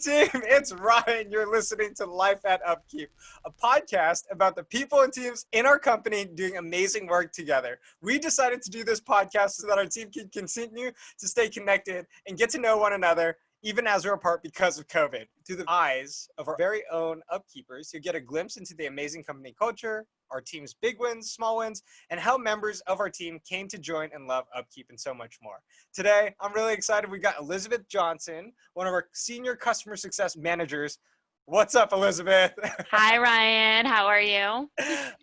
team, it's Ryan. You're listening to Life at UpKeep, a podcast about the people and teams in our company doing amazing work together. We decided to do this podcast so that our team can continue to stay connected and get to know one another, even as we're apart because of COVID. Through the eyes of our very own UpKeepers, you'll get a glimpse into the amazing company culture, our team's big wins, small wins, and how members of our team came to join and love UpKeep and so much more. Today, I'm really excited. We got Elizabeth Johnson, one of our senior customer success managers. What's up, Elizabeth? Hi, Ryan. How are you?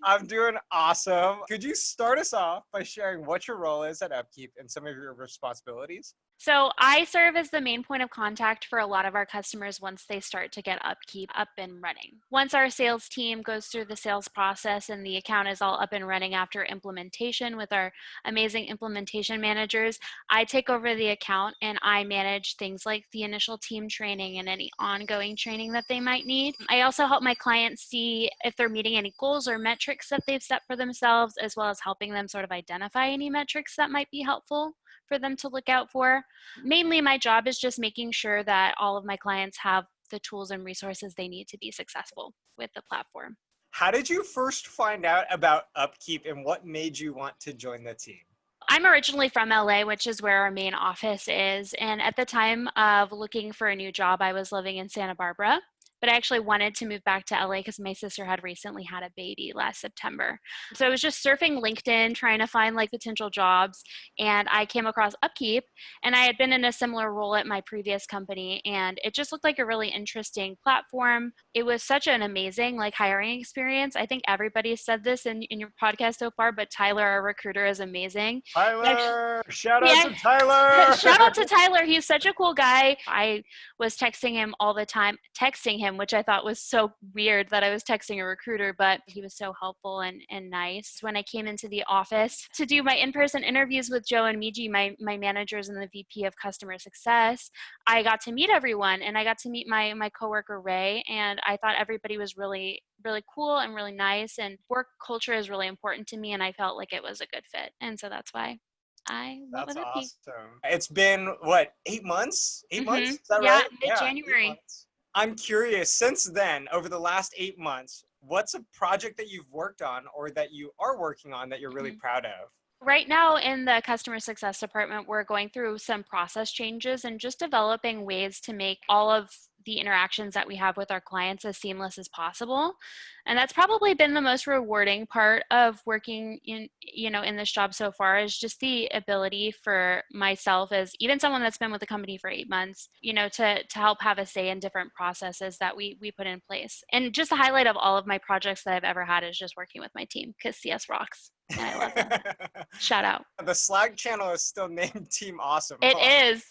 I'm doing awesome. Could you start us off by sharing what your role is at UpKeep and some of your responsibilities? So I serve as the main point of contact for a lot of our customers once they start to get UpKeep up and running. Once our sales team goes through the sales process and the account is all up and running after implementation with our amazing implementation managers, I take over the account and I manage things like the initial team training and any ongoing training that they might need. I also help my clients see if they're meeting any goals or metrics that they've set for themselves, as well as helping them sort of identify any metrics that might be helpful for them to look out for. Mainly my job is just making sure that all of my clients have the tools and resources they need to be successful with the platform. How did you first find out about UpKeep and what made you want to join the team? I'm originally from LA, which is where our main office is. And at the time of looking for a new job, I was living in Santa Barbara. But I actually wanted to move back to LA because my sister had recently had a baby last September. So I was just surfing LinkedIn, trying to find like potential jobs, and I came across UpKeep, and I had been in a similar role at my previous company, and it just looked like a really interesting platform. It was such an amazing like hiring experience. I think everybody said this in your podcast so far, but Tyler, our recruiter, is amazing. Tyler! Shout out to Tyler! Shout out to Tyler. He's such a cool guy. I was texting him all the time, which I thought was so weird that I was texting a recruiter, but he was so helpful and nice. When I came into the office to do my in-person interviews with Joe and Miji, my managers and the VP of customer success, I got to meet everyone, and I got to meet my coworker Ray, and I thought everybody was really, really cool and really nice, and work culture is really important to me, and I felt like it was a good fit. And so that's why I went with That's UpKeep. awesome. It's been, what, 8 months? 8 months? Is that Yeah, right? mid-January. 8 months. I'm curious, since then, over the last 8 months, what's a project that you've worked on or that you are working on that you're really proud of? Right now in the customer success department, we're going through some process changes and just developing ways to make all of the interactions that we have with our clients as seamless as possible. And that's probably been the most rewarding part of working in this job so far, is just the ability for myself, as even someone that's been with the company for 8 months, to help have a say in different processes that we put in place. And just the highlight of all of my projects that I've ever had is just working with my team, because CS rocks. And I love them. Shout out. The Slack channel is still named Team Awesome. It is.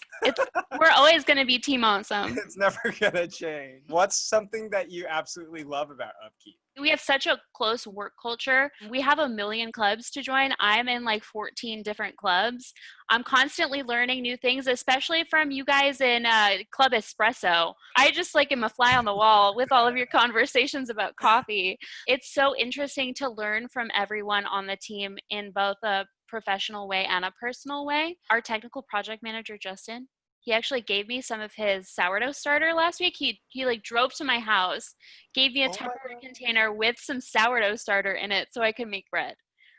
We're always going to be Team Awesome. It's never going to change. What's something that you absolutely love about UpKeep? We have such a close work culture. We have 1 million clubs to join. I'm in like 14 different clubs. I'm constantly learning new things, especially from you guys in Club Espresso. I just like am a fly on the wall with all of your conversations about coffee. It's so interesting to learn from everyone on the team in both a professional way and a personal way. Our technical project manager, Justin, he actually gave me some of his sourdough starter last week. He like drove to my house, gave me a Tupperware container with some sourdough starter in it so I could make bread.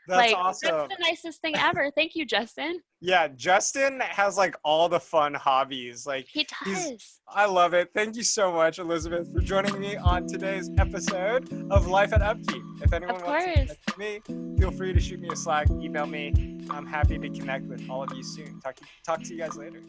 That's awesome. That's the nicest thing ever. Thank you, Justin. Yeah, Justin has like all the fun hobbies. Like he does. I love it. Thank you so much, Elizabeth, for joining me on today's episode of Life at UpKeep. If anyone wants to connect with me, feel free to shoot me a Slack, email me. I'm happy to connect with all of you soon. Talk to you guys later.